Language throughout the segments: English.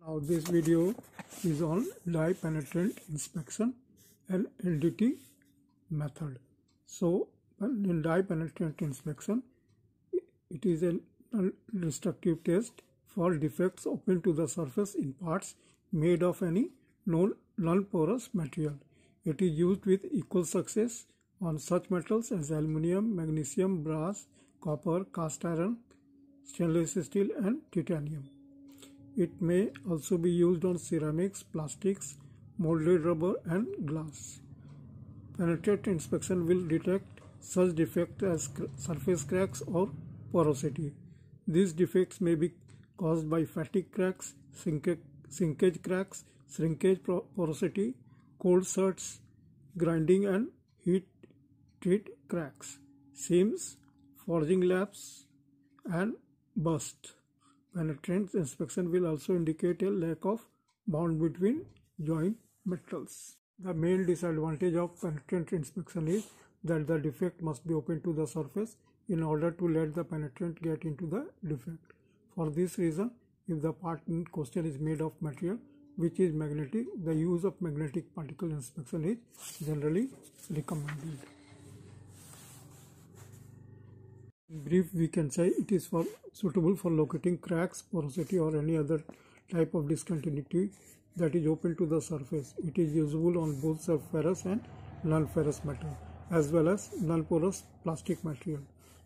Now this video is on dye penetrant inspection and LDT method. So in dye penetrant inspection, it is a destructive test for defects open to the surface in parts made of any non-porous material. It is used with equal success on such metals as aluminium, magnesium, brass, copper, cast iron, stainless steel and titanium. It may also be used on ceramics, plastics, molded rubber and glass. Penetrant inspection will detect such defects as surface cracks or porosity. These defects may be caused by fatigue cracks, sinkage cracks, shrinkage porosity, cold surts, grinding and heat treat cracks, seams, forging lapse and burst. Penetrant inspection will also indicate a lack of bond between joint metals. The main disadvantage of penetrant inspection is that the defect must be open to the surface in order to let the penetrant get into the defect. For this reason, if the part in question is made of material which is magnetic, the use of magnetic particle inspection is generally recommended. In brief, we can say it is suitable for locating cracks, porosity or any other type of discontinuity that is open to the surface. It is usable on both ferrous and non-ferrous metal as well as non-porous plastic material.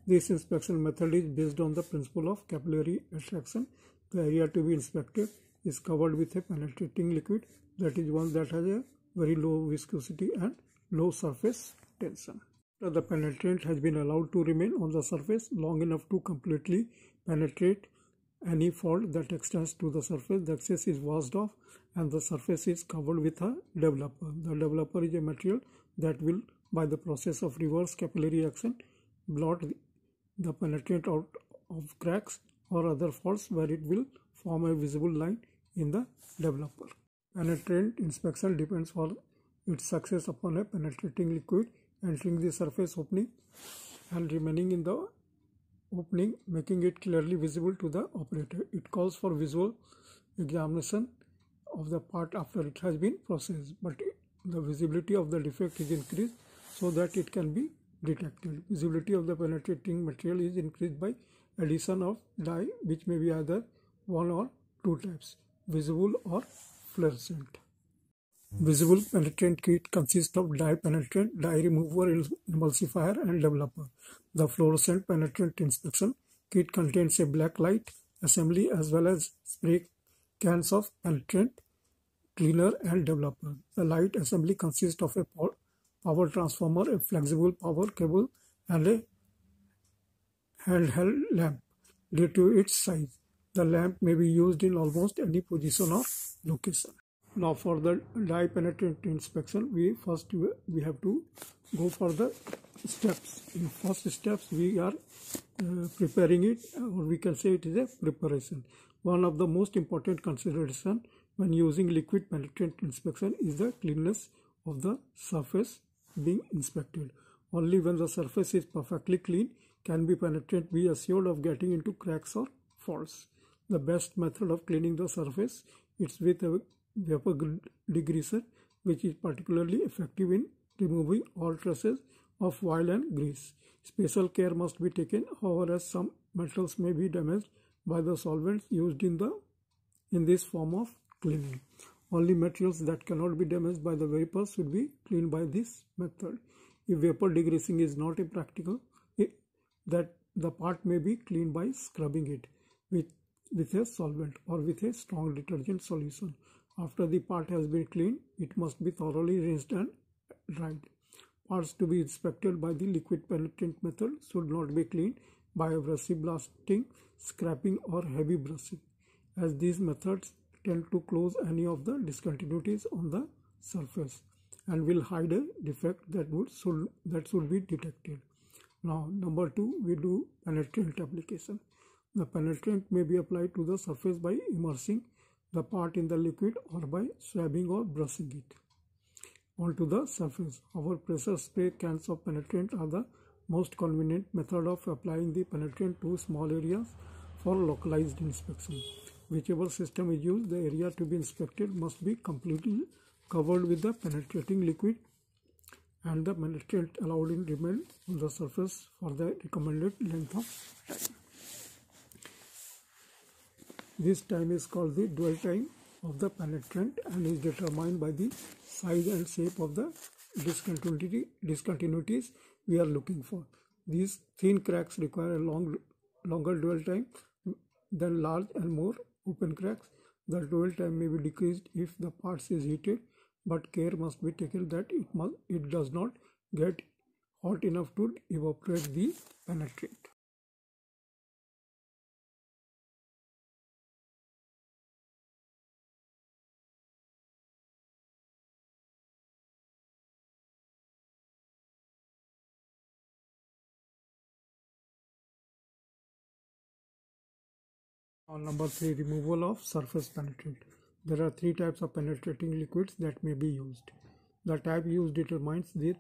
This inspection method is based on the principle of capillary attraction. The area to be inspected is covered with a penetrating liquid, that is one that has a very low viscosity and low surface tension. The penetrant has been allowed to remain on the surface long enough to completely penetrate any fault that extends to the surface. The excess is washed off and the surface is covered with a developer. The developer is a material that will, by the process of reverse capillary action, blot the penetrant out of cracks or other faults where it will form a visible line in the developer. Penetrant inspection depends for its success upon a penetrating liquid entering the surface opening and remaining in the opening, making it clearly visible to the operator. It calls for visual examination of the part after it has been processed, but the visibility of the defect is increased so that it can be detected. Visibility of the penetrating material is increased by addition of dye, which may be either one or two types, visible or fluorescent. Visible penetrant kit consists of dye penetrant, dye remover, emulsifier and developer. The fluorescent penetrant inspection kit contains a black light assembly as well as spray cans of penetrant, cleaner and developer. The light assembly consists of a power transformer, a flexible power cable and a handheld lamp. Due to its size, the lamp may be used in almost any position or location. Now for the dye penetrant inspection, we have to go for the steps. In first steps, we are preparing it, or we can say it is a preparation. One of the most important consideration when using liquid penetrant inspection is the cleanness of the surface being inspected. Only when the surface is perfectly clean can the penetrant be assured of getting into cracks or faults. The best method of cleaning the surface is with a vapor degreaser, which is particularly effective in removing all traces of oil and grease. Special care must be taken, however, as some metals may be damaged by the solvents used in this form of cleaning. Only materials that cannot be damaged by the vapor should be cleaned by this method. If vapor degreasing is not practical, that the part may be cleaned by scrubbing it with a solvent or with a strong detergent solution. After the part has been cleaned, it must be thoroughly rinsed and dried. Parts to be inspected by the liquid penetrant method should not be cleaned by abrasive blasting, scraping or heavy brushing, as these methods tend to close any of the discontinuities on the surface and will hide a defect that should be detected. Now, number 2, we do penetrant application. The penetrant may be applied to the surface by immersing the part in the liquid or by swabbing or brushing it onto the surface. Our pressure spray cans of penetrant are the most convenient method of applying the penetrant to small areas for localized inspection. whichever system is used, the area to be inspected must be completely covered with the penetrating liquid, and the penetrant allowed in remain on the surface for the recommended length of time. This time is called the dwell time of the penetrant and is determined by the size and shape of the discontinuities we are looking for. These thin cracks require a longer dwell time than large and more open cracks. The dwell time may be decreased if the parts is heated, but care must be taken that it does not get hot enough to evaporate the penetrant. On number 3, removal of surface penetrant. There are 3 types of penetrating liquids that may be used. The type used determines the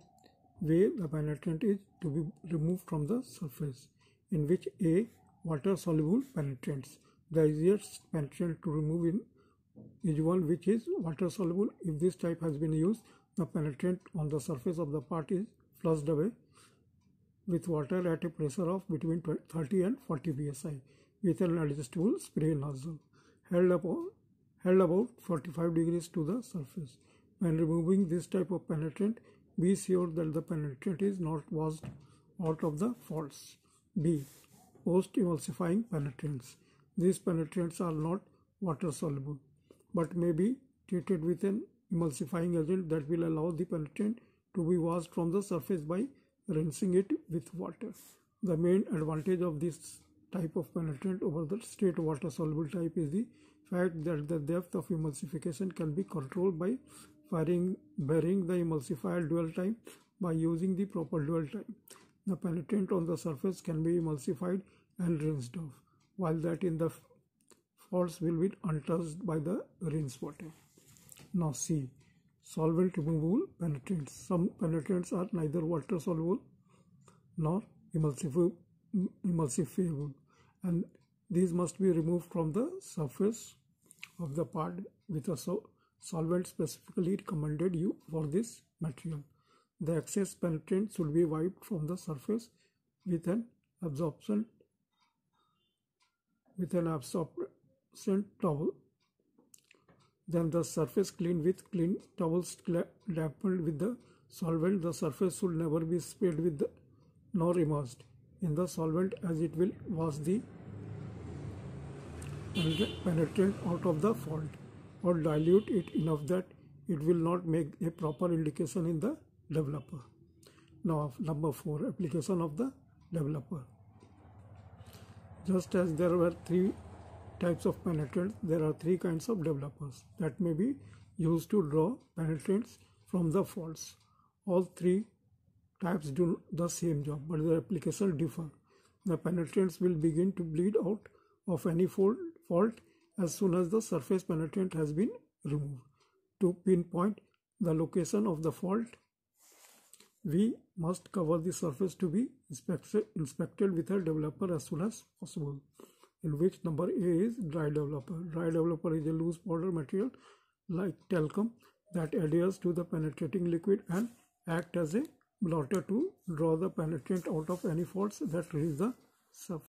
way the penetrant is to be removed from the surface, in which A. Water-soluble penetrants. The easiest penetrant to remove is one which is water-soluble. If this type has been used, the penetrant on the surface of the part is flushed away with water at a pressure of between 30 and 40 psi. With an adjustable spray nozzle held about 45 degrees to the surface. When removing this type of penetrant, be sure that the penetrant is not washed out of the faults. B. Post-emulsifying penetrants. These penetrants are not water soluble but may be treated with an emulsifying agent that will allow the penetrant to be washed from the surface by rinsing it with water. The main advantage of this type of penetrant over the straight water soluble type is the fact that the depth of emulsification can be controlled by varying the emulsifier dwell time by using the proper dwell time. The penetrant on the surface can be emulsified and rinsed off, while that in the faults will be untouched by the rinse water. Now C. Solvent removable penetrants. Some penetrants are neither water soluble nor emulsifiable, and these must be removed from the surface of the part with a solvent specifically recommended you for this material. The excess penetrant should be wiped from the surface with an absorption towel. Then the surface cleaned with clean towels dampened with the solvent. The surface should never be sprayed with nor immersed in the solvent, as it will wash the penetrant out of the fault or dilute it enough that it will not make a proper indication in the developer. Now number 4, application of the developer. Just as there were 3 types of penetrants, there are 3 kinds of developers that may be used to draw penetrants from the faults. All 3 types do the same job, but their application differ. The penetrants will begin to bleed out of any fault as soon as the surface penetrant has been removed. To pinpoint the location of the fault, we must cover the surface to be inspected with a developer as soon as possible, in which number A is dry developer. Dry developer is a loose powder material like talcum that adheres to the penetrating liquid and act as a blotter to draw the penetrant out of any faults that reach the surface.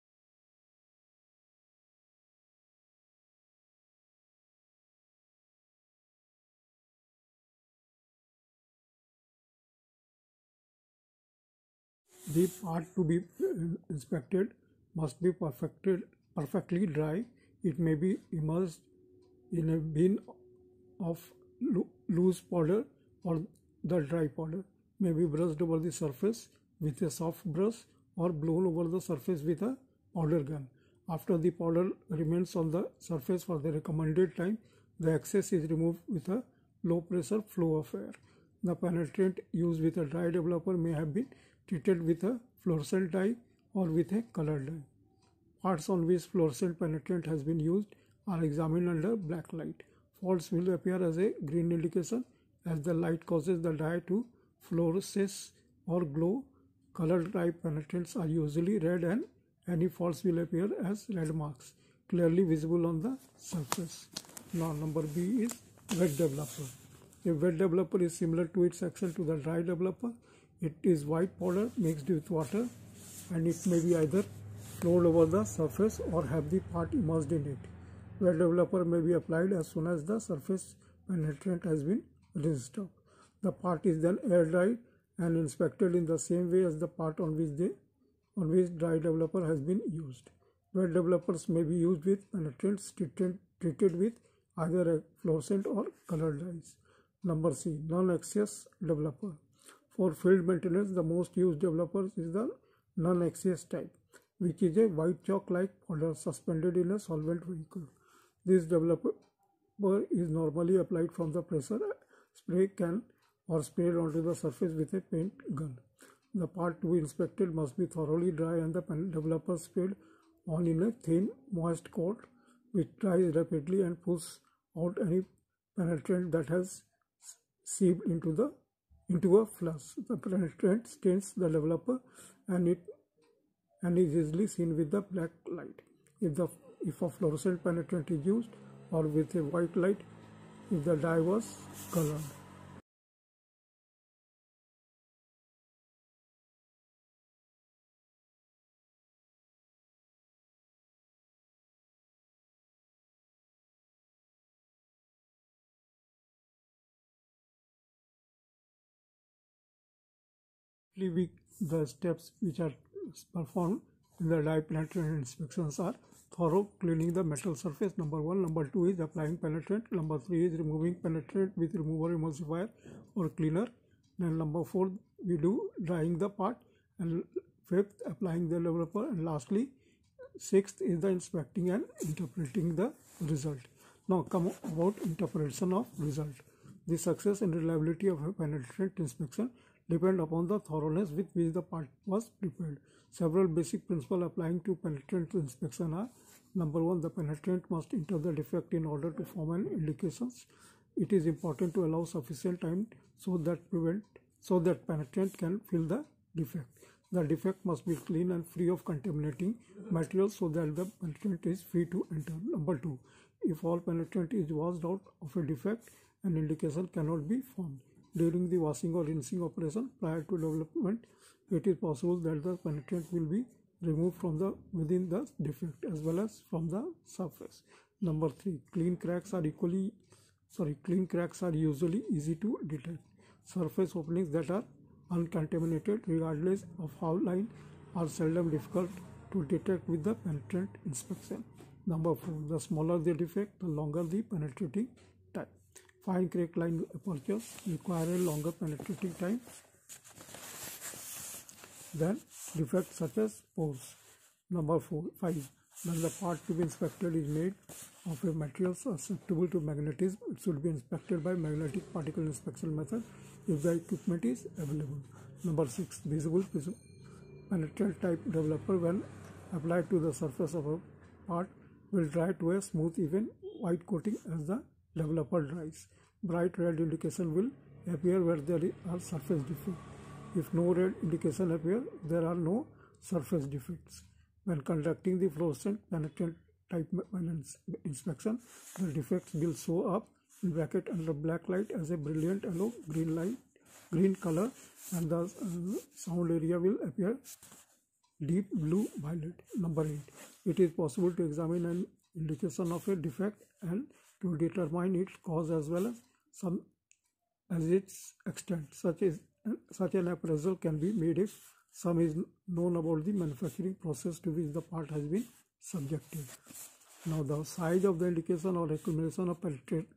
The part to be inspected must be perfectly dry. It may be immersed in a bin of loose powder, or the dry powder may be brushed over the surface with a soft brush or blown over the surface with a powder gun. After the powder remains on the surface for the recommended time, the excess is removed with a low pressure flow of air. The penetrant used with a dry developer may have been treated with a fluorescent dye or with a color dye. Parts on which fluorescent penetrant has been used are examined under black light. Faults will appear as a green indication as the light causes the dye to fluoresce or glow. Color dye penetrants are usually red, and any faults will appear as red marks. clearly visible on the surface. Now number B is wet developer. A wet developer is similar to its action to the dry developer. It is white powder mixed with water, and it may be either flowed over the surface or have the part immersed in it. Wet developer may be applied as soon as the surface penetrant has been rinsed off. The part is then air dried and inspected in the same way as the part on which dry developer has been used. Wet developers may be used with penetrants treated with either a fluorescent or colored dyes. Number C, non-aqueous developer. For field maintenance, the most used developer is the non-aqueous type, which is a white chalk-like powder suspended in a solvent vehicle. This developer is normally applied from the pressure spray can or sprayed onto the surface with a paint gun. The part to be inspected must be thoroughly dry and the developer sprayed on in a thin, moist coat which dries rapidly and pulls out any penetrant that has seeped into a flush. The penetrant stains the developer and is easily seen with the black light. If a fluorescent penetrant is used, or with a white light if the dye was colored. The steps which are performed in the dye penetrant inspections are thorough cleaning the metal surface, number 1. Number 2 is applying penetrant. Number 3 is removing penetrant with remover emulsifier or cleaner. Then number 4 we do drying the part, and 5th applying the developer, and lastly 6th is the inspecting and interpreting the result. Now come about interpretation of result. The success and reliability of a penetrant inspection depend upon the thoroughness with which the part was prepared. Several basic principles applying to penetrant inspection are: number 1, the penetrant must enter the defect in order to form an indication. It is important to allow sufficient time so that penetrant can fill the defect. The defect must be clean and free of contaminating materials so that the penetrant is free to enter. Number 2, if all penetrant is washed out of a defect, an indication cannot be formed. During the washing or rinsing operation prior to development, it is possible that the penetrant will be removed from within the defect as well as from the surface. Number 3, clean cracks are usually easy to detect. Surface openings that are uncontaminated regardless of how line are seldom difficult to detect with the penetrant inspection. Number 4, the smaller the defect, the longer the penetrating time. Fine crack line apertures require a longer penetrating time than defects such as pores. Number 5, when the part to be inspected is made of a material susceptible to magnetism, it should be inspected by magnetic particle inspection method if the equipment is available. Number 6, visible penetrant type developer when applied to the surface of a part will dry to a smooth even white coating as the developer dries. Bright red indication will appear where there are surface defects. If no red indication appears, there are no surface defects. When conducting the fluorescent penetrant type inspection, the defects will show up in bracket under black light as a brilliant yellow green color, and the sound area will appear deep blue violet. Number 8, it is possible to examine an indication of a defect and to determine its cause as well as its extent. Such an appraisal can be made if some is known about the manufacturing process to which the part has been subjected. Now the size of the indication or accumulation of penetrant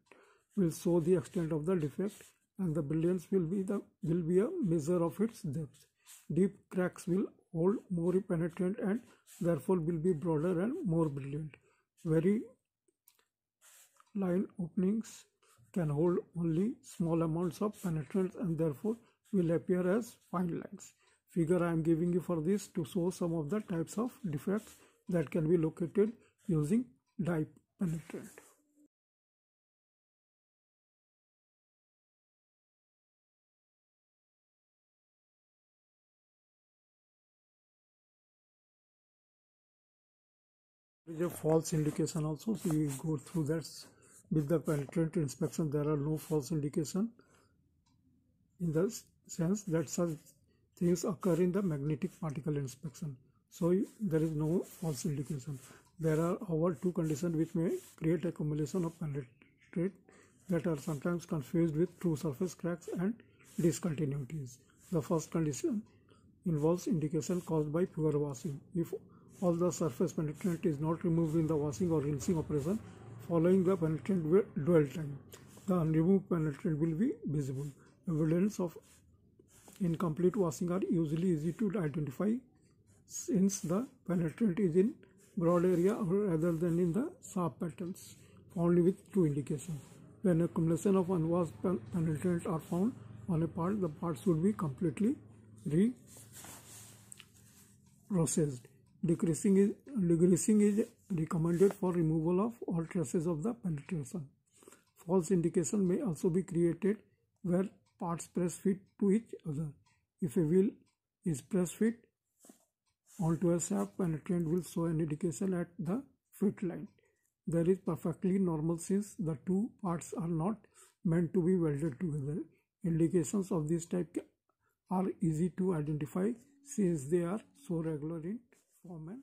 will show the extent of the defect, and the brilliance will be a measure of its depth. Deep cracks will hold more penetrant and therefore will be broader and more brilliant. Very line openings can hold only small amounts of penetrants and therefore will appear as fine lines. Figure I am giving you for this to show some of the types of defects that can be located using dye penetrant. There is a false indication also, so we go through that. With the penetrant inspection, there are no false indication in the sense that such things occur in the magnetic particle inspection. So there is no false indication. There are our two conditions which may create accumulation of penetrate that are sometimes confused with true surface cracks and discontinuities. The first condition involves indication caused by poor washing. If all the surface penetrant is not removed in the washing or rinsing operation following the penetrant dwell time, the unremoved penetrant will be visible. Evidence of incomplete washing are usually easy to identify since the penetrant is in broad area rather than in the sharp patterns, found with true indication. When accumulation of unwashed penetrant are found on a part, the part should be completely processed. Degreasing is recommended for removal of all traces of the penetration. False indication may also be created where parts press fit to each other. If a wheel is press fit onto a shaft, penetrant will show an indication at the fit line. There is perfectly normal since the two parts are not meant to be welded together. Indications of this type are easy to identify since they are so regular in form and